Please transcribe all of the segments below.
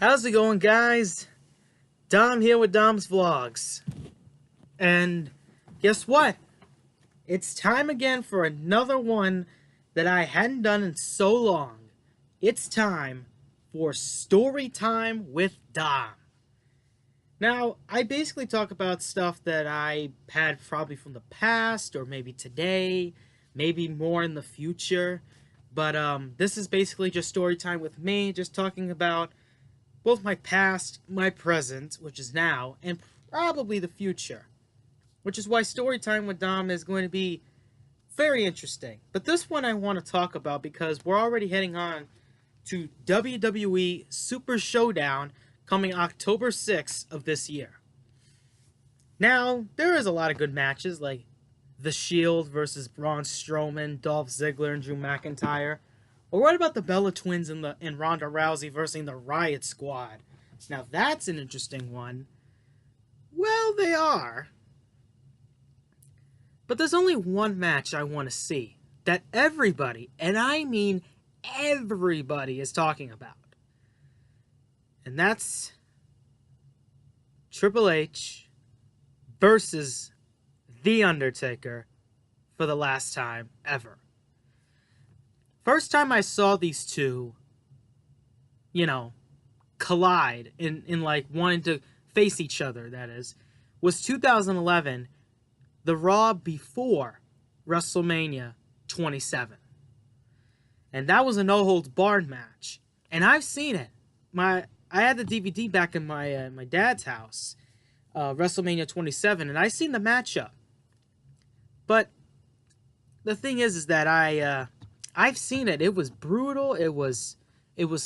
How's it going, guys? Dom here with Dom's Vlogs. And guess what? It's time again for another one that I hadn't done in so long. It's time for Story Time with Dom. Now, I basically talk about stuff that I had probably from the past, or maybe today, maybe more in the future. But this is basically just story time with me, just talking about both my past, my present, which is now, and probably the future. Which is why story time with Dom is going to be very interesting. But this one I want to talk about because we're already heading on to WWE Super Showdown coming October 6th of this year. Now, there is a lot of good matches like The Shield versus Braun Strowman, Dolph Ziggler, and Drew McIntyre. Or what about the Bella Twins and Ronda Rousey versus the Riot Squad? Now that's an interesting one. Well, they are. But there's only one match I want to see that everybody, and I mean everybody, is talking about. And that's Triple H versus The Undertaker for the last time ever. First time I saw these two, collide in like wanting to face each other, that is, was 2011, the Raw before WrestleMania 27. And that was a no-holds-barred match. And I've seen it. I had the DVD back in my dad's house, WrestleMania 27, and I seen the matchup. But the thing is that I've seen it. It was brutal. It was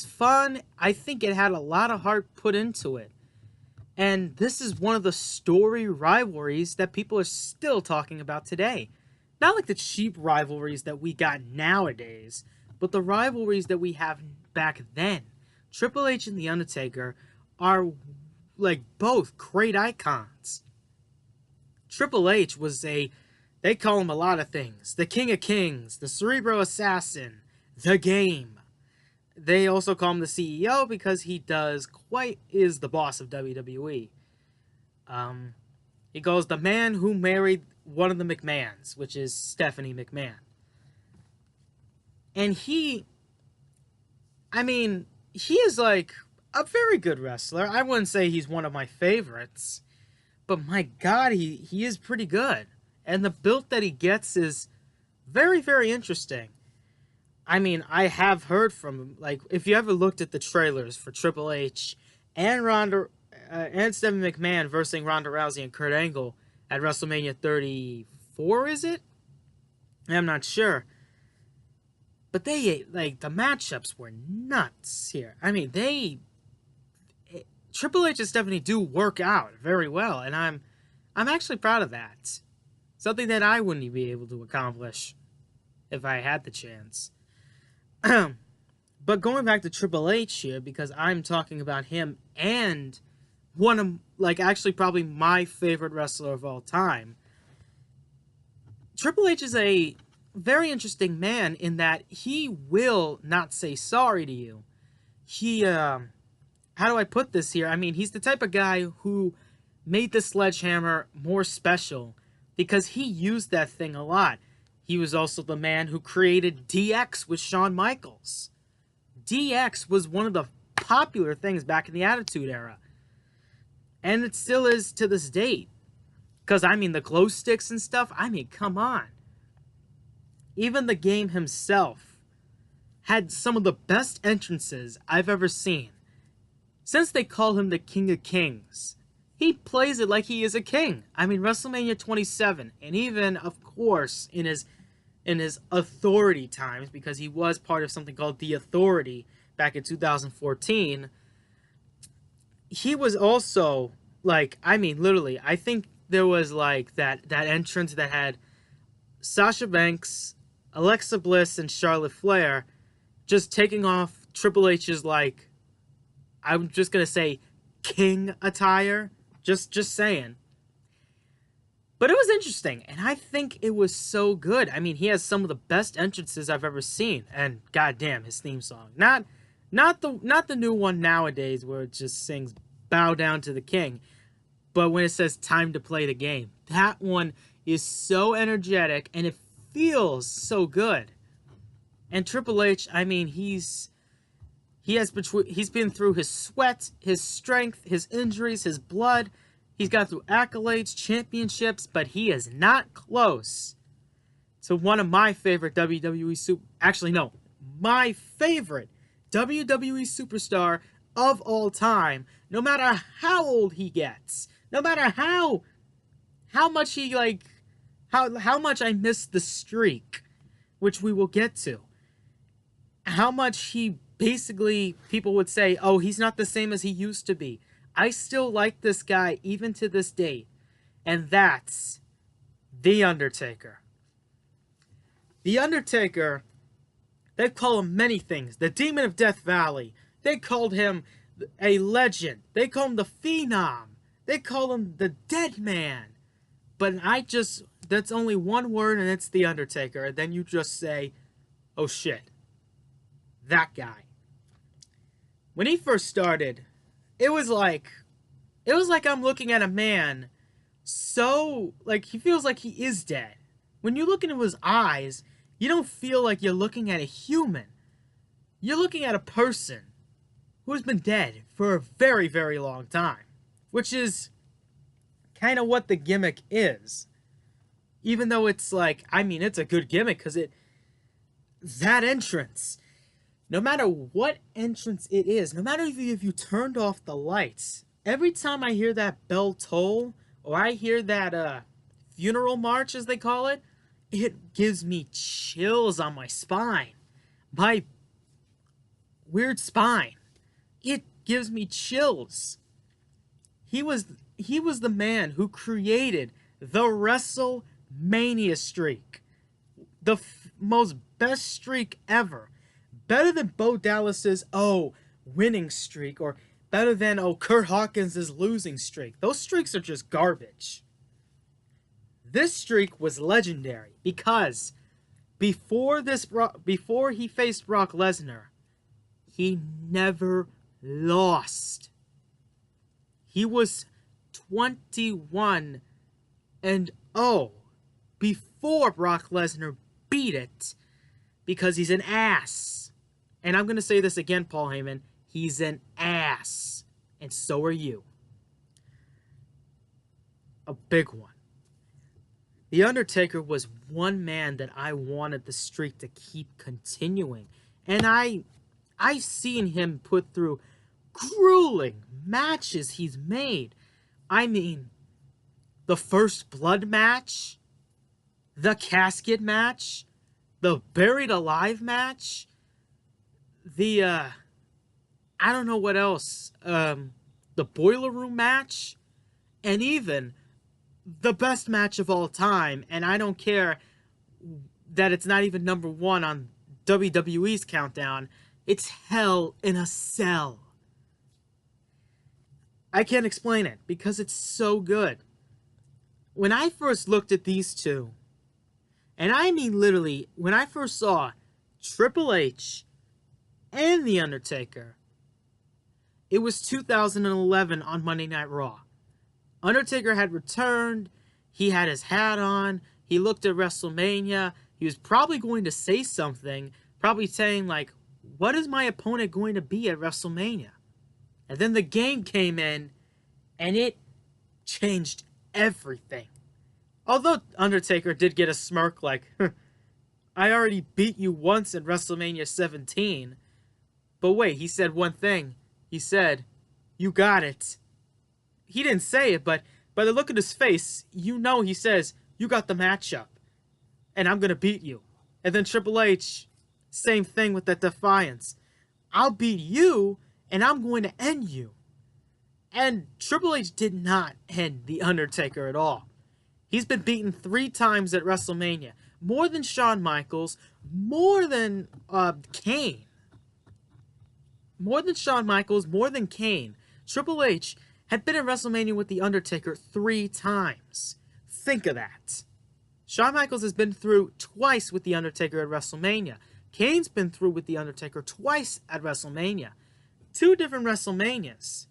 fun. I think it had a lot of heart put into it. And this is one of the story rivalries that people are still talking about today. Not like the cheap rivalries that we got nowadays, but the rivalries that we have back then. Triple H and The Undertaker are like both great icons. Triple H was they call him a lot of things. The King of Kings, the Cerebro Assassin, the Game. They also call him the CEO because he is the boss of WWE. He goes, the man who married one of the McMahons, which is Stephanie McMahon. And he is like a very good wrestler. I wouldn't say he's one of my favorites, but my God, he is pretty good. And the build that he gets is very, very interesting. I mean, I have heard from him, like, if you ever looked at the trailers for Triple H and Stephanie McMahon versus Ronda Rousey and Kurt Angle at WrestleMania 34, is it? I'm not sure. But the matchups were nuts here. I mean, Triple H and Stephanie do work out very well, and I'm actually proud of that. Something that I wouldn't be able to accomplish if I had the chance. But going back to Triple H here, because I'm talking about him and one of, actually probably my favorite wrestler of all time. Triple H is a very interesting man in that he will not say sorry to you. How do I put this here? I mean, he's the type of guy who made the sledgehammer more special because he used that thing a lot. He was also the man who created DX with Shawn Michaels. DX was one of the popular things back in the Attitude Era. And it still is to this date. Because, I mean, the glow sticks and stuff, I mean, come on. Even the Game himself had some of the best entrances I've ever seen. Since they call him the King of Kings, he plays it like he is a king. I mean, WrestleMania 27, and even, of course, in his authority times, because he was part of something called The Authority back in 2014, he was also, literally, I think there was, that entrance that had Sasha Banks, Alexa Bliss, and Charlotte Flair just taking off Triple H's, I'm just going to say, king attire. Just saying. But it was interesting, and I think it was so good. I mean, he has some of the best entrances I've ever seen, and goddamn, his theme song. Not Not the new one nowadays where it just sings "Bow down to the king," but when it says "Time to play the game," that one is so energetic and it feels so good. And Triple H, I mean, he's been through his sweat, his strength, his injuries, his blood. He's gone through accolades, championships, but he is not close to one of my favorite WWE actually no, my favorite WWE superstar of all time. No matter how old he gets, no matter how much he how much I miss the streak, which we will get to. How much he basically, people would say, oh, he's not the same as he used to be. I still like this guy even to this day. And that's The Undertaker. The Undertaker, they call him many things. The Demon of Death Valley. They called him a legend. They call him the Phenom. They call him the Dead Man. But that's only one word, and it's The Undertaker. And then you just say, oh shit. That guy. When he first started, it was like I'm looking at a man so, like, he feels like he is dead. When you look into his eyes, you don't feel like you're looking at a human. You're looking at a person who's been dead for a very, very long time. Which is kind of what the gimmick is. Even though it's like, I mean, it's a good gimmick because that entrance, no matter what entrance it is, no matter if you turned off the lights, every time I hear that bell toll, or I hear that funeral march, as they call it, it gives me chills on my spine. My weird spine. It gives me chills. He was the man who created the WrestleMania streak. The most best streak ever. Better than Bo Dallas's, winning streak, or better than, Kurt Hawkins' losing streak. Those streaks are just garbage. This streak was legendary because before he faced Brock Lesnar, he never lost. He was 21-0 before Brock Lesnar beat it because he's an ass. And I'm going to say this again, Paul Heyman. He's an ass. And so are you. A big one. The Undertaker was one man that I wanted the streak to keep continuing. And I've seen him put through grueling matches he's made. I mean, the First Blood match, the Casket match, the Buried Alive match, the, I don't know what else, the Boiler Room match, and even the best match of all time, and I don't care that it's not even number one on WWE's countdown, it's Hell in a Cell. I can't explain it, because it's so good. When I first looked at these two, and I mean literally, when I first saw Triple H and The Undertaker, it was 2011 on Monday Night Raw. Undertaker had returned, he had his hat on, he looked at WrestleMania, he was probably going to say something, probably saying like, what is my opponent going to be at WrestleMania? And then the game came in, and it changed everything. Although Undertaker did get a smirk like, I already beat you once in WrestleMania 17. But wait, he said one thing. He said, you got it. He didn't say it, but by the look at his face, you know he says, you got the matchup. And I'm going to beat you. And then Triple H, same thing with that defiance. I'll beat you, and I'm going to end you. And Triple H did not end The Undertaker at all. He's been beaten 3 times at WrestleMania. More than Shawn Michaels, more than Kane. More than Shawn Michaels, more than Kane. Triple H had been at WrestleMania with The Undertaker 3 times. Think of that. Shawn Michaels has been through twice with The Undertaker at WrestleMania. Kane's been through with The Undertaker twice at WrestleMania. 2 different WrestleManias.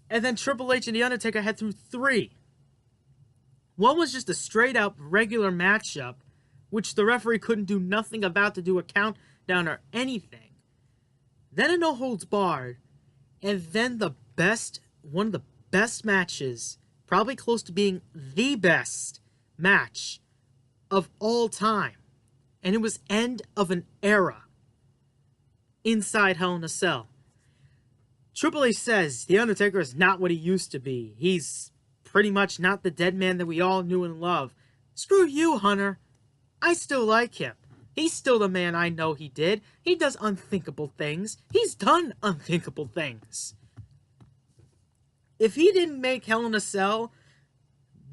And then Triple H and The Undertaker had through 3. One was just a straight-out regular matchup, which the referee couldn't do nothing about to do a countdown or anything. Then a no-holds-barred, and then one of the best matches, probably close to being the best match of all time. And it was end of an era inside Hell in a Cell. Triple H says The Undertaker is not what he used to be. He's pretty much not the dead man that we all knew and loved. Screw you, Hunter. I still like him. He's still the man I know he did. He does unthinkable things. He's done unthinkable things. If he didn't make Hell in a Cell,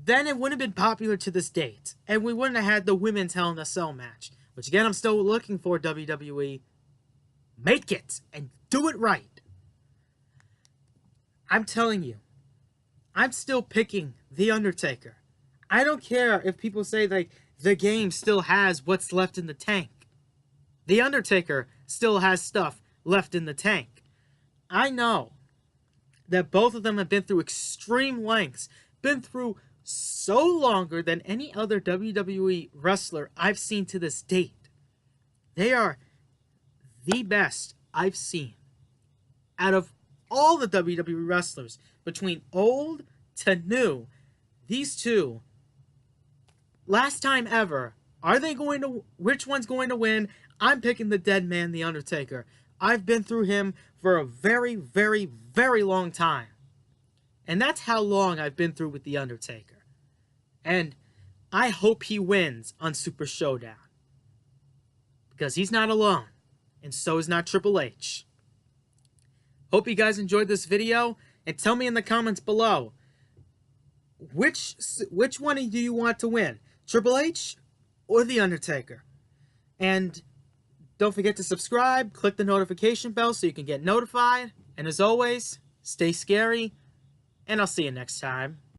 then it wouldn't have been popular to this date. And we wouldn't have had the women's Hell in a Cell match. Which again, I'm still looking for, WWE. Make it. And do it right. I'm telling you. I'm still picking The Undertaker. I don't care if people say like the game still has what's left in the tank. The Undertaker still has stuff left in the tank. I know that both of them have been through extreme lengths, been through so longer than any other WWE wrestler I've seen to this date. They are the best I've seen out of all the WWE wrestlers. Between old to new, these two, last time ever, which one's going to win? I'm picking the dead man, The Undertaker. I've been through him for a very, very, very long time. And that's how long I've been through with The Undertaker. And I hope he wins on Super Showdown. Because he's not alone. And so is not Triple H. Hope you guys enjoyed this video. And tell me in the comments below, which one do you want to win? Triple H or The Undertaker? And don't forget to subscribe, click the notification bell so you can get notified. And as always, stay scary, and I'll see you next time.